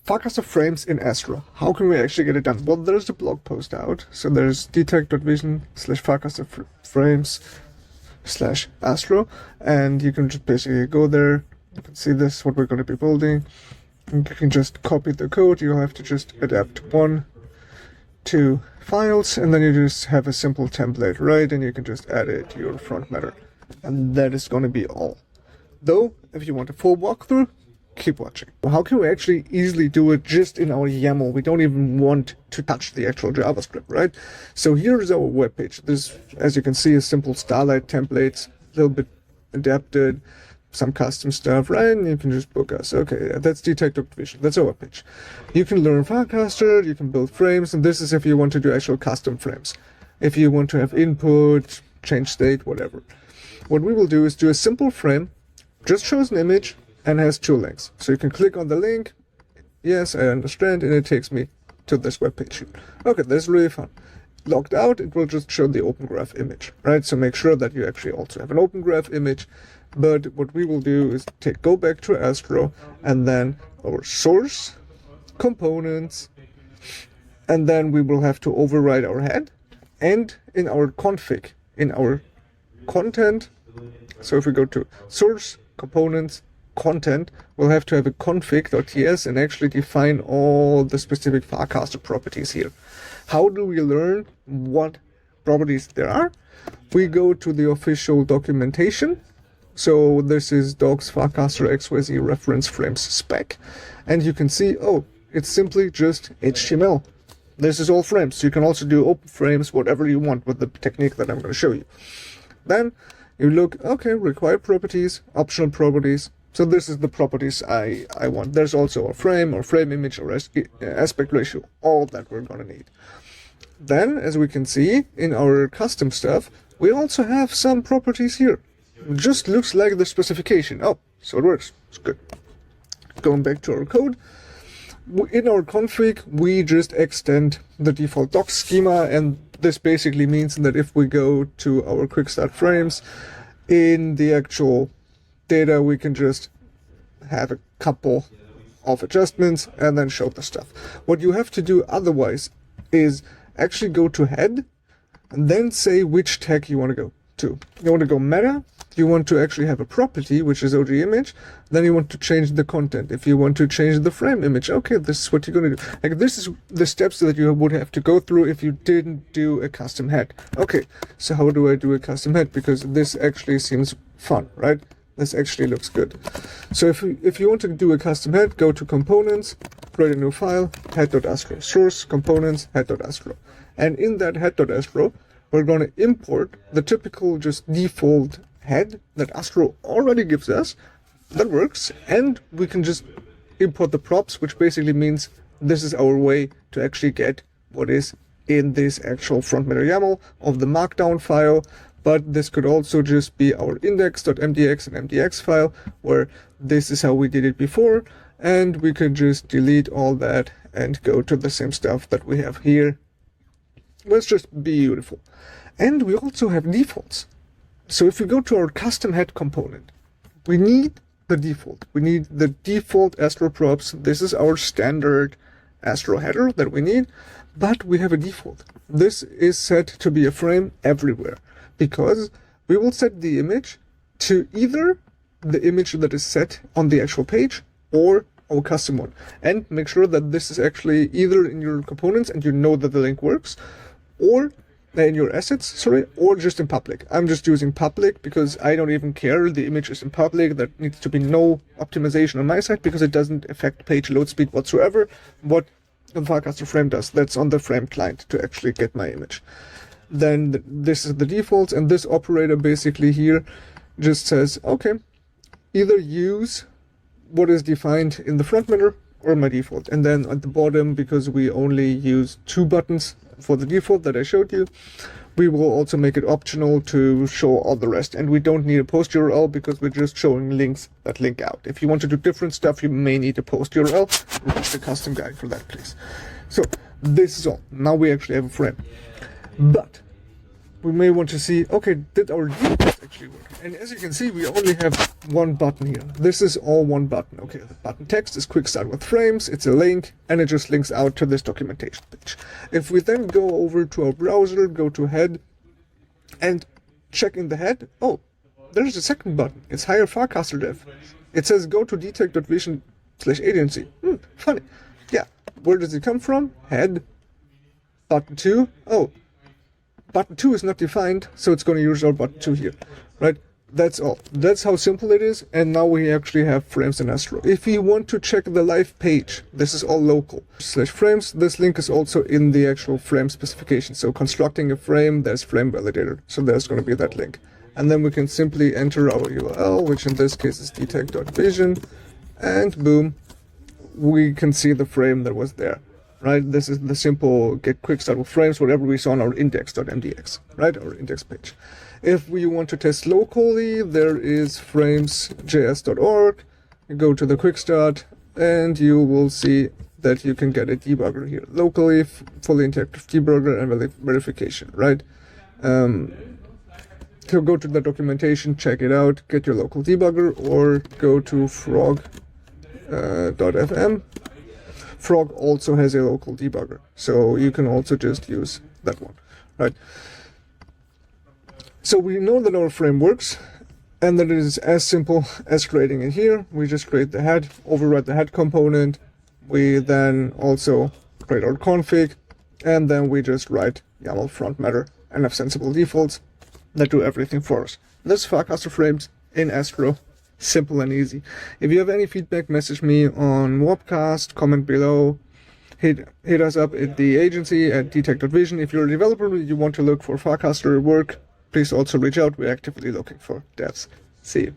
Farcaster Frames in Astro. How can we actually get it done? Well, there's the blog post out. So there's detect.vision/Farcaster Frames/Astro, and you can just basically go there. You can see this, what we're going to be building. And you can just copy the code. You'll have to just adapt 1, 2 files, and then you just have a simple template, right? And you can just add it to your front matter. And that is going to be all. Though, if you want a full walkthrough, keep watching. How can we actually easily do it just in our YAML? We don't even want to touch the actual JavaScript, right? So here is our webpage. This, as you can see, is simple Starlight templates, a little bit adapted, some custom stuff, right? And you can just book us. Okay, that's detect.vision. That's our webpage. You can learn Farcaster, you can build frames, and this is if you want to do actual custom frames. If you want to have input, change state, whatever. What we will do is do a simple frame, just shows an image, and has 2 links. So you can click on the link, yes, I understand, and it takes me to this web page here. Okay, that's really fun. Logged out, it will just show the open graph image, right? So make sure that you actually also have an open graph image. But what we will do is go back to Astro, and then our source, components, and then we will have to override our head, and in our config, in our content. So if we go to source, components, content, we'll have to have a config.ts and actually define all the specific Farcaster properties here. How do we learn what properties there are? We go to the official documentation. So this is docs Farcaster XYZ reference frames spec. And you can see, oh, it's simply just HTML. This is all frames. So you can also do open frames, whatever you want with the technique that I'm going to show you. Then you look, okay, required properties, optional properties. So this is the properties I want. There's also a frame or frame image or aspect ratio, all that we're going to need. Then, as we can see in our custom stuff, we also have some properties here. It just looks like the specification. Oh, so it works. It's good. Going back to our code. In our config, we just extend the default docs schema, and this basically means that if we go to our quick start frames, in the actual data, we can just have a couple of adjustments and then show the stuff. What you have to do otherwise is actually go to head and then say which tag you want to go to. You want to go meta, you want to actually have a property, which is OG image, then you want to change the content. If you want to change the frame image, okay, this is what you're going to do. Like, this is the steps that you would have to go through if you didn't do a custom head. Okay, so how do I do a custom head? Because this actually seems fun, right? This actually looks good. So if you want to do a custom head, go to components, create a new file, head.astro, source, components, head.astro. And in that head.astro, we're going to import the typical just default head that Astro already gives us. That works. And we can just import the props, which basically means this is our way to actually get what is in this actual Frontmatter YAML of the markdown file. But this could also just be our index.mdx and mdx file, where this is how we did it before. And we could just delete all that and go to the same stuff that we have here. It's just beautiful. And we also have defaults. So if we go to our custom head component, we need the default. We need the default Astro props. This is our standard Astro header that we need, but we have a default. This is set to be a frame everywhere, because we will set the image to either the image that is set on the actual page or our custom one. And make sure that this is actually either in your components and you know that the link works, or in your assets, sorry, or just in public. I'm just using public because I don't even care. The image is in public. There needs to be no optimization on my side because it doesn't affect page load speed whatsoever. What the Farcaster frame does, that's on the frame client to actually get my image. Then this is the defaults, and this operator basically here just says, okay, either use what is defined in the Frontmatter or my default. And then at the bottom, because we only use 2 buttons for the default that I showed you, we will also make it optional to show all the rest. And we don't need a post URL because we're just showing links that link out. If you want to do different stuff, you may need a post URL. Watch the custom guide for that, please. So this is all. Now we actually have a frame. But we may want to see, okay, did our default actually work? And as you can see, we only have one button here. This is all one button. Okay, the button text is Quick Start with Frames, it's a link, and it just links out to this documentation page. If we then go over to our browser, go to head, and check in the head, oh, there's a second button. It's Hire Farcaster Dev. It says go to detect.vision/agency. Funny. Yeah, where does it come from? Head. Button 2. Oh, button 2 is not defined, so it's going to use our button 2 here. Right? That's all. That's how simple it is, and now we actually have frames in Astro. If you want to check the live page, this is all local. /frames, this link is also in the actual frame specification. So constructing a frame, there's frame validator. So there's going to be that link. And then we can simply enter our URL, which in this case is detect.vision, and boom, we can see the frame that was there. Right? This is the simple get quick start with frames, whatever we saw on our index.mdx, right? Our index page. If we want to test locally, there is framesjs.org. You go to the quick start, and you will see that you can get a debugger here locally, fully interactive debugger and verification, right? So go to the documentation, check it out, get your local debugger, or go to frog.fm. Frog also has a local debugger, so you can also just use that one, right? So we know that our frame works, and that it is as simple as creating it here. We just create the head, override the head component. We then also create our config, and then we just write YAML Frontmatter and have sensible defaults that do everything for us. This is Farcaster Frames in Astro. Simple and easy. If you have any feedback, message me on Webcast, comment below, hit us up at the agency at detect.vision. If you're a developer, you want to look for Farcaster work, please also reach out. We're actively looking for devs. See you.